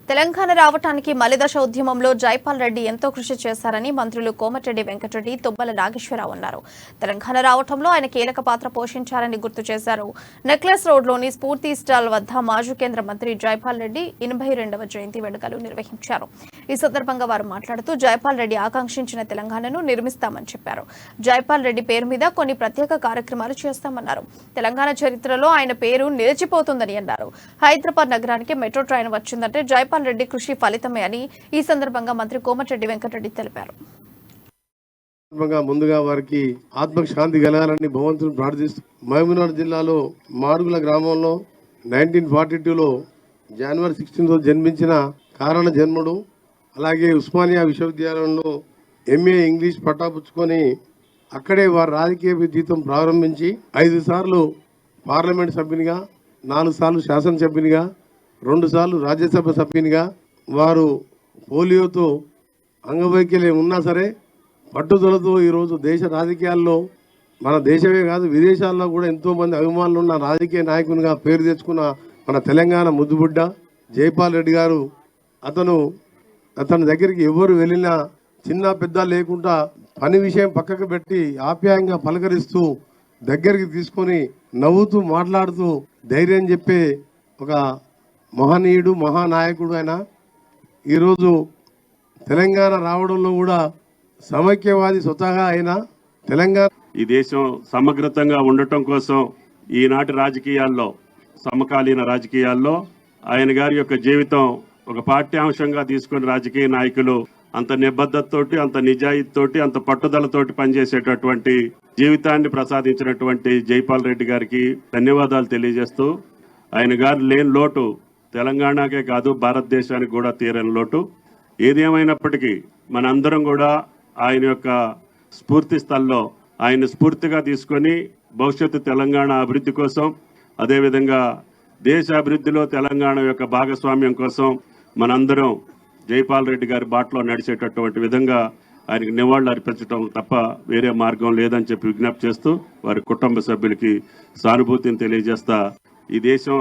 తెలంగాణ రావటానికి మలిదశ ఉద్యమంలో జైపాల్ రెడ్డి ఎంతో కృషి చేశారని మంత్రులు కోమటిరెడ్డి వెంకటరెడ్డి, తుమ్మల నాగేశ్వరరావు అన్నారు. తెలంగాణ రావటంలో ఆయన కీలక పాత్ర పోషించారని గుర్తు చేశారు. నెక్లెస్ రోడ్లోని స్ఫూర్తి స్టాల్ వద్ద మాజీ కేంద్ర మంత్రి జైపాల్ రెడ్డి 82వ జయంతి వేడుకలు నిర్వహించారు. ఈ సందర్భంగా వారు మాట్లాడుతూ జైపాల్ రెడ్డి ఆకాంక్షించిన తెలంగాణను నిర్మిస్తామని చెప్పారు. జైపాల్ రెడ్డి పేరు మీద కొన్ని ప్రత్యేక కార్యక్రమాలు చేస్తామన్నారు. తెలంగాణ చరిత్రలో ఆయన పేరు నిలిచిపోతుందని అన్నారు. హైదరాబాద్ నగరానికి మెట్రో ట్రైన్ వచ్చిందంటే జైపాల్ రెడ్డి కృషి ఫలితమే అని ఈ సందర్భంగా మంత్రి కోమటిరెడ్డి వెంకటరెడ్డి తెలిపారు. ముందుగా వారికి ఆత్మకు శాంతి కలగాలని భగవంతుని ప్రార్థిస్తూ మహబూబ్నగర్ జిల్లాలో మాడుగుల గ్రామంలో 1942లో జనవరి 16తో జన్మించిన కారణ జన్ముడు. అలాగే ఉస్మానియా విశ్వవిద్యాలయంలో MA ఇంగ్లీష్ పట్టాపుచ్చుకొని అక్కడే వారి రాజకీయ జీవితం ప్రారంభించి 5 సార్లు పార్లమెంట్ సభ్యునిగా, 4 సార్లు శాసనసభ్యునిగా, 2 సార్లు రాజ్యసభ సభ్యునిగా వారు పోలియోతో అంగవైకల్యం ఉన్నా సరే పట్టుదలతో ఈరోజు దేశ రాజకీయాల్లో మన దేశమే కాదు విదేశాల్లో కూడా ఎంతోమంది అభిమానులు ఉన్న రాజకీయ నాయకునిగా పేరు తెచ్చుకున్న మన తెలంగాణ ముద్దుబిడ్డ జైపాల్ రెడ్డి గారు. అతని దగ్గరికి ఎవరు వెళ్ళినా చిన్న పెద్ద లేకుండా పని విషయం పక్కకు పెట్టి ఆప్యాయంగా పలకరిస్తూ దగ్గరికి తీసుకొని నవ్వుతూ మాట్లాడుతూ ధైర్యం చెప్పే ఒక మహనీయుడు, మహానాయకుడు ఆయన. ఈరోజు తెలంగాణ రావడంలో కూడా సమైక్యవాది స్వతహా అయినా తెలంగాణ ఈ దేశం సమగ్రతంగా ఉండటం కోసం ఈనాటి రాజకీయాల్లో, సమకాలీన రాజకీయాల్లో ఆయన గారి యొక్క జీవితం ఒక పాఠ్యాంశంగా తీసుకుని రాజకీయ నాయకులు అంత నిబద్ధతతోటి, అంత నిజాయితీతోటి, అంత పట్టుదలతోటి పనిచేసేటటువంటి జీవితాన్ని ప్రసాదించినటువంటి జైపాల్ రెడ్డి గారికి ధన్యవాదాలు తెలియజేస్తూ, ఆయన గారు లేని లోటు తెలంగాణకే కాదు భారతదేశానికి కూడా తీరని లోటు. ఏది ఏమైనప్పటికీ మనందరం కూడా ఆయన యొక్క స్ఫూర్తి స్థల్లో ఆయన స్ఫూర్తిగా తీసుకొని భవిష్యత్తు తెలంగాణ అభివృద్ధి కోసం, అదేవిధంగా దేశ అభివృద్ధిలో తెలంగాణ యొక్క భాగస్వామ్యం కోసం మనందరం జైపాల్ రెడ్డి గారి బాటలో నడిచేటటువంటి విధంగా ఆయనకు నివాళులు అర్పించడం తప్ప వేరే మార్గం లేదని చెప్పి విజ్ఞప్తి చేస్తూ వారి కుటుంబ సభ్యులకి సానుభూతిని తెలియజేస్తా ఈ దేశం